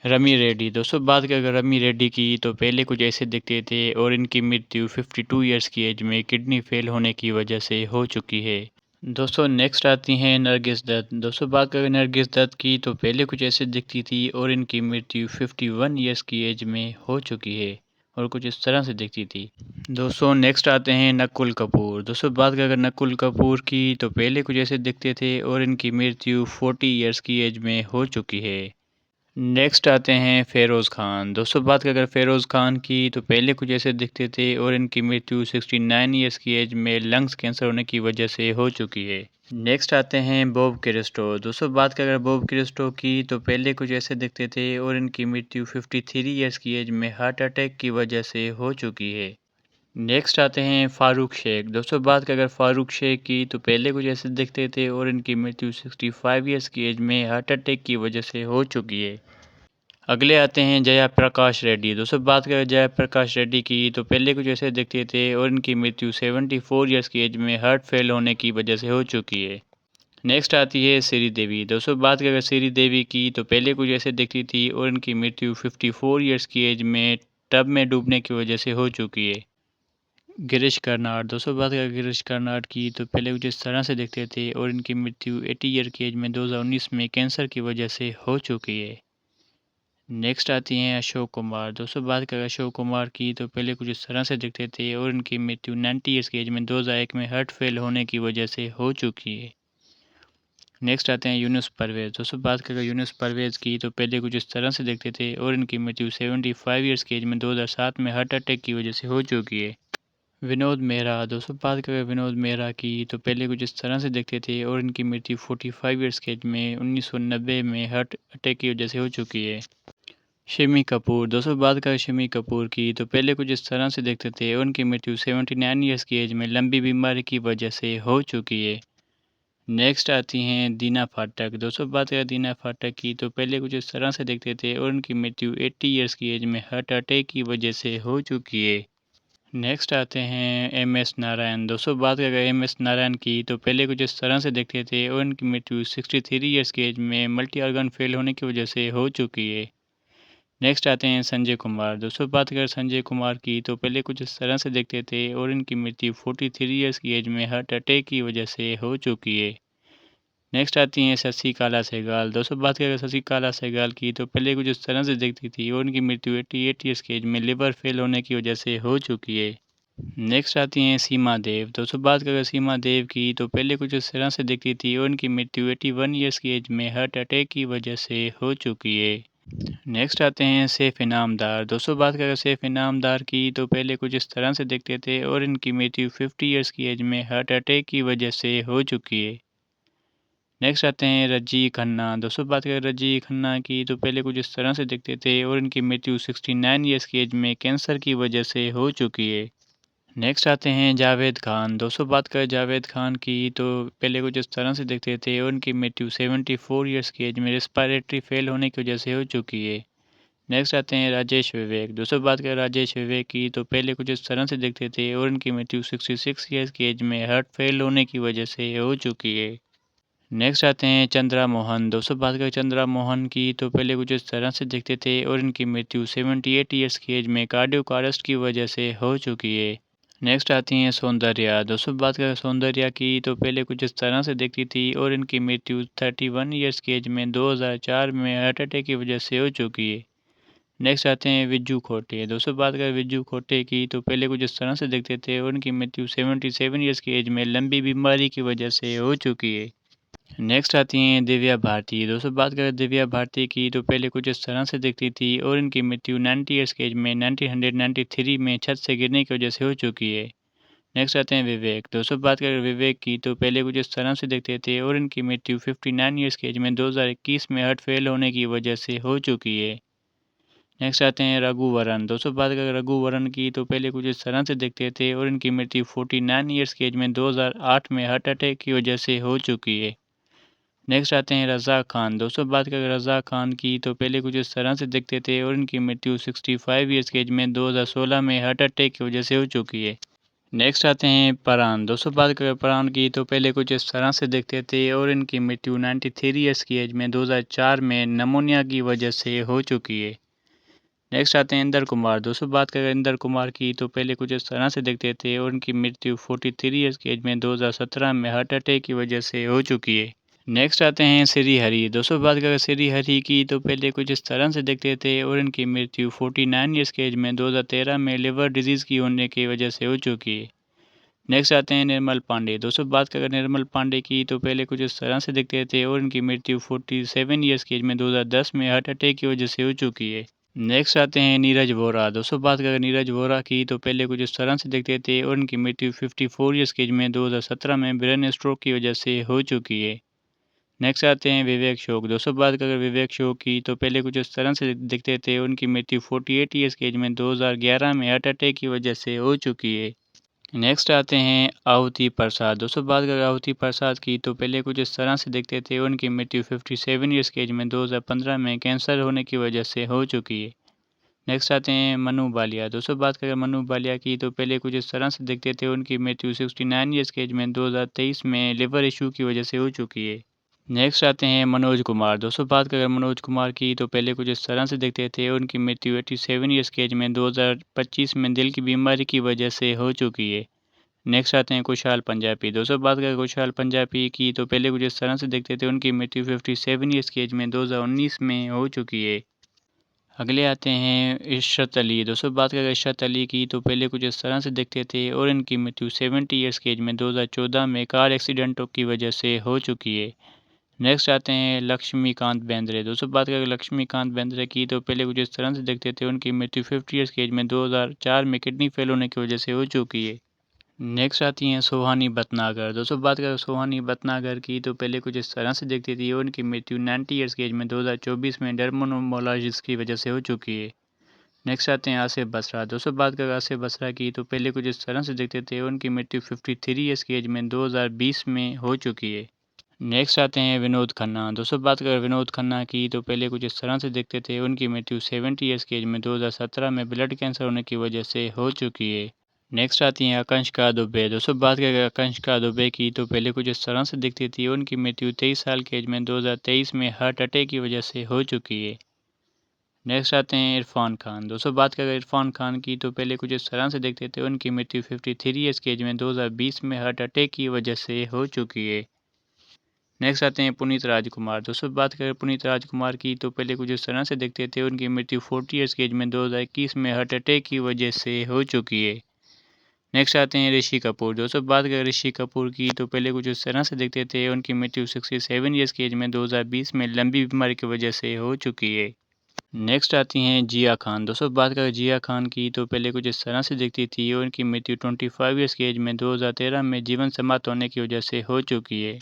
Rummy Reddy. दोस्तों बात करें रमी रेड्डी की तो पहले कुछ ऐसे दिखते थे और इनकी मृत्यु 52 ईयर्स की एज में किडनी फेल होने की वजह से हो चुकी है। दोस्तों नेक्स्ट आती हैं नरगिस दत्त। दोस्तों बात करें नरगिस दत्त की तो पहले कुछ ऐसे दिखती थी और इनकी मृत्यु 51 ईयर्स की एज में हो चुकी है और कुछ इस तरह से दिखती थी। दोस्तों नेक्स्ट आते हैं नकुल कपूर। दोस्तों बात करें नकुल कपूर की तो पहले कुछ ऐसे दिखते थे और इनकी मृत्यु 40 ईयर्स की एज में हो चुकी है। नेक्स्ट आते हैं फ़ेरोज़ ख़ान। दोस्तों बात अगर फ़ेरोज़ ख़ान की तो पहले कुछ ऐसे दिखते थे और इनकी मृत्यु 69 ईयर्स की एज में लंग्स कैंसर होने की वजह से हो चुकी है। नेक्स्ट आते हैं बॉब क्रिस्टो। दोस्तों बात अगर बॉब क्रिस्टो की तो पहले कुछ ऐसे दिखते थे और इनकी मृत्यु 53 ईयर्स की एज में हार्ट अटैक की वजह से हो चुकी है। नेक्स्ट आते हैं फ़ारूक शेख। दोस्तों बात अगर फ़ारूक शेख की तो पहले कुछ ऐसे दिखते थे और इनकी मृत्यु 65 ईयर्स की एज में हार्ट अटैक की वजह से हो चुकी है। अगले आते हैं जया प्रकाश रेड्डी। दोस्तों बात करें जया प्रकाश रेड्डी की तो पहले कुछ ऐसे दिखते थे और इनकी मृत्यु 74 ईयर्स की एज में हार्ट फेल होने की वजह से हो चुकी है। नेक्स्ट आती है श्री देवी। दोस्तों बात करें श्री देवी की तो पहले कुछ ऐसे दिखती थी और इनकी मृत्यु 54 ईयर्स की एज में टब में डूबने की वजह से हो चुकी है। गिरीश कर्नाड। दोस्तों बात करें गिरीश कर्नाड की तो पहले कुछ इस तरह से दिखते थे और इनकी मृत्यु 80 ईयर की एज में 2019 में कैंसर की वजह से हो चुकी है। नेक्स्ट आती हैं अशोक कुमार। दोस्तों बात करें अशोक कुमार की तो पहले कुछ इस तरह से दिखते थे और इनकी मृत्यु 90 ईयर्स की एज में 2001 में हार्ट फेल होने की वजह से हो चुकी है। नेक्स्ट आते हैं यूनुस परवेज़। दोस्तों बात करें यूनुस परवेज़ की तो पहले कुछ इस तरह से दिखते थे और इनकी मृत्यु 75 ईयर्स की एज में 2007 में हार्ट अटैक की वजह से हो चुकी है। विनोद मेहरा। दोस्तों बात करें विनोद मेहरा की तो पहले कुछ इस तरह से दिखते थे और इनकी मृत्यु 45 ईयर्स की एज में 1990 में हार्ट अटैक की वजह से हो चुकी है। शम्मी कपूर। दोस्तों बात करें शम्मी कपूर की तो पहले कुछ इस तरह से दिखते थे और उनकी मृत्यु 79 ईयर्स की एज में लंबी बीमारी की वजह से हो चुकी है। नेक्स्ट आती हैं दीना फाटक। दोस्तों बात करें दीना फाटक की तो पहले कुछ इस तरह से दिखते थे और उनकी मृत्यु 80 ईयर्स की एज में हार्ट अटैक की वजह से हो चुकी है। नेक्स्ट आते हैं एम एस नारायण। दोस्तों बात करें एम एस नारायण की तो पहले कुछ इस तरह से दिखते थे और उनकी मृत्यु 63 ईयर्स की एज में मल्टी ऑर्गन फेल होने की वजह से हो चुकी है। नेक्स्ट आते हैं संजय कुमार। दोस्तों बात करें संजय कुमार की तो पहले कुछ इस तरह से दिखते थे और इनकी मृत्यु 43 ईयर्स की एज में हार्ट अटैक की वजह से हो चुकी है। नेक्स्ट आती हैं शशि कला सहगल। दोस्तों बात करें शशि कला सहगल की तो पहले कुछ इस तरह से दिखती थी और उनकी मृत्यु 88 ईयर्स की एज में लिवर फेल होने की वजह से हो चुकी है। नेक्स्ट आती हैं सीमा देव। दोस्तों बात करें सीमा देव की तो पहले कुछ इस तरह से दिखती थी और उनकी मृत्यु 81 ईयर्स की एज में हार्ट अटैक की वजह से हो चुकी है। नेक्स्ट आते हैं सैफ इनामदार। दोस्तों बात करें सैफ इनामदार की तो पहले कुछ इस तरह से दिखते थे और इनकी मृत्यु 50 ईयर्स की एज में हार्ट अटैक की वजह से हो चुकी है। नेक्स्ट आते हैं रजी खन्ना। दोस्तों बात करें रजी खन्ना की तो पहले कुछ इस तरह से दिखते थे और इनकी मृत्यु 69 ईयर्स की एज में कैंसर की वजह से हो चुकी है। नेक्स्ट आते हैं जावेद खान। दोस्तों बात करें जावेद खान की तो पहले कुछ इस तरह से दिखते थे और उनकी मृत्यु 74 ईयर्स की एज में रेस्पिरेटरी फेल होने की वजह से हो चुकी है। नेक्स्ट आते हैं राजेश विवेक। दोस्तों बात करें राजेश विवेक की तो पहले कुछ इस तरह से दिखते थे और उनकी मृत्यु 66 ईयर्स की एज में हार्ट फेल होने की वजह से हो चुकी है। नेक्स्ट आते हैं चंद्रा मोहन। दोस्तों बात करें चंद्रा मोहन की तो पहले कुछ इस तरह से दिखते थे और इनकी मृत्यु 78 ईयर्स की एज में कार्डियक अरेस्ट की वजह से हो चुकी है। नेक्स्ट आती हैं सौंदर्या। दोस्तों बात करें सौंदर्या की तो पहले कुछ इस तरह से दिखती थी और इनकी मृत्यु 31 ईयर्स की एज में 2004 में हार्ट अटैक की वजह से हो चुकी है। नेक्स्ट आते हैं विज्जू खोटे। दोस्तों बात करें विज्जू खोटे की तो पहले कुछ इस तरह से दिखते थे और उनकी मृत्यु 77 ईयर्स की एज में लंबी बीमारी की वजह से हो चुकी है। नेक्स्ट आती हैं दिव्या भारती। दोस्तों बात करें दिव्या भारती की तो पहले कुछ इस तरह से दिखती थी और इनकी मृत्यु 90 ईयर्स की एज में 1993 में छत से गिरने की वजह से हो चुकी है। नेक्स्ट आते हैं विवेक। दोस्तों बात करें विवेक की तो पहले कुछ इस तरह से दिखते थे और इनकी मृत्यु 59 ईयर्स की एज में 2021 में हार्ट फेल होने की वजह से हो चुकी है। नेक्स्ट आते हैं रघुवरन। दोस्तों बात करें रघुवरन की तो पहले कुछ इस तरह से दिखते थे और इनकी मृत्यु 49 ईयर्स की एज में 2008 में हार्ट अटैक की वजह से हो चुकी है। नेक्स्ट आते हैं रज़ा खान। दोस्तों बात करें रज़ा खान की तो पहले कुछ इस तरह से दिखते थे और इनकी मृत्यु 65 ईयर्स की एज में 2016 में हार्ट अटैक की वजह से हो चुकी है। नेक्स्ट आते हैं फरहान। दोस्तों बात करें फरहान की तो पहले कुछ इस तरह से दिखते थे और इनकी मृत्यु 93 ईयर्स की एज में 2004 में नमोनिया की वजह से हो चुकी है। नेक्स्ट आते हैं इंदर कुमार। दोस्तों बात करें इंदर कुमार की तो पहले कुछ इस तरह से दिखते थे और उनकी मृत्यु 43 ईयर्स की एज में 2017 में हार्ट अटैक की वजह से हो चुकी है। नेक्स्ट आते हैं श्री हरि। दोस्तों बात करें श्री हरि की तो पहले कुछ इस तरह से दिखते थे और इनकी मृत्यु 49 ईयर्स के एज में 2013 में लिवर डिजीज़ की होने की वजह से हो चुकी है। नेक्स्ट आते हैं निर्मल पांडे। दोस्तों बात करें निर्मल पांडे की तो पहले कुछ इस तरह से दिखते थे और इनकी मृत्यु 47 ईयर्स की एज में 2010 में हार्ट अटैक की वजह से हो चुकी है। नेक्स्ट आते हैं नीरज वोरा। दोस्तों बात करें नीरज वोरा की तो पहले कुछ इस तरह से दिखते थे और इनकी मृत्यु 54 ईयर्स की एज में 2017 में ब्रेन स्ट्रोक की वजह से हो चुकी है। नेक्स्ट आते हैं विवेक शोक। दोस्तों बात करें विवेक शोक की तो पहले कुछ इस तरह से दिखते थे उनकी मृत्यु 48 ईयर्स की एज में 2011 में हार्ट अटैक की वजह से हो चुकी है। नेक्स्ट आते हैं आहुति प्रसाद। दोस्तों बात करें आहुति प्रसाद की तो पहले कुछ इस तरह से दिखते थे उनकी मृत्यु 57 ईयर्स की एज में 2015 में कैंसर होने की वजह से हो चुकी है। नेक्स्ट आते हैं मनु बालिया। दोस्तों बात करें मनु बालिया की तो पहले कुछ इस तरह से दिखते थे उनकी मृत्यु 69 ईयर्स की एज में 2023 में लिवर इशू की वजह से हो चुकी है। नेक्स्ट आते हैं मनोज कुमार। दोस्तों बात करें मनोज कुमार की तो पहले कुछ इस तरह से दिखते थे उनकी मृत्यु 87 ईयर्स की एज में 2025 में दिल की बीमारी की वजह से हो चुकी है। नेक्स्ट आते हैं कुशाल पंजाबी। दोस्तों बात करें कुशाल पंजाबी की तो पहले कुछ इस तरह से दिखते थे उनकी मृत्यु 57 ईयर्स की एज में 2019 में हो चुकी है। अगले आते हैं इशरत अली। दोस्तों बात करें इशरत अली की तो पहले कुछ इस तरह से दिखते थे और इनकी मृत्यु 70 ईयर्स की एज में 2014 में कार एक्सीडेंटों की वजह से हो चुकी है। नेक्स्ट आते हैं लक्ष्मीकांत बेंद्रे। दोस्तों बात करें लक्ष्मीकांत बेंद्रे की तो पहले कुछ इस तरह से दिखते थे उनकी मृत्यु 50 ईयर्स की एज में 2004 में किडनी फेल होने की वजह से हो चुकी है। नेक्स्ट आती हैं सोहानी भटनागर। दोस्तों बात करें सोहानी भटनागर की तो पहले कुछ इस तरह से दिखती थी उनकी मृत्यु 90 ईयर्स की एज में 2024 में डर्मोनोमोलाइटिस की वजह से हो चुकी है। नेक्स्ट आते हैं आसिफ बसरा। दोस्तों बात करें आसिफ बसरा की तो पहले कुछ इस तरह से दिखते थे उनकी मृत्यु 53 ईयर्स की एज में 2020 में हो चुकी है। नेक्स्ट आते हैं विनोद खन्ना। दोस्तों बात करें विनोद खन्ना की तो पहले कुछ इस तरह से दिखते थे उनकी मृत्यु 70 ईयर्स की एज में 2017 में ब्लड कैंसर होने की वजह से हो चुकी है। नेक्स्ट आती हैं आकांक्षिका दुबे। दोस्तों बात करें आकांक्षिका दुबे की तो पहले कुछ इस तरह से दिखती थी उनकी मृत्यु 23 साल की एज में 2023 में हार्ट अटैक की वजह से हो चुकी है। नेक्स्ट आते हैं इरफान खान। दोस्तों बात करें इरफान खान की तो पहले कुछ इस तरह से दिखते थे उनकी मृत्यु 53 ईयर्स की एज में 2020 में हार्ट अटैक की वजह से हो चुकी है। नेक्स्ट आते हैं पुनीत राजकुमार। दोस्तों बात करें पुनीत राजकुमार की तो पहले कुछ इस तरह से दिखते थे उनकी मृत्यु 40 ईयर्स की एज में 2021 में हार्ट अटैक की वजह से हो चुकी है। नेक्स्ट आते हैं ऋषि कपूर। दोस्तों बात करें ऋषि कपूर की तो पहले कुछ इस तरह से दिखते थे उनकी मृत्यु 67 ईयर्स की एज में 2020 में लंबी बीमारी की वजह से हो चुकी है। नेक्स्ट आती हैं जिया खान। दोस्तों बात करें जिया खान की तो पहले कुछ इस तरह से दिखती थी और उनकी मृत्यु 25 ईयर्स की एज में 2013 में जीवन समाप्त होने की वजह से हो चुकी है।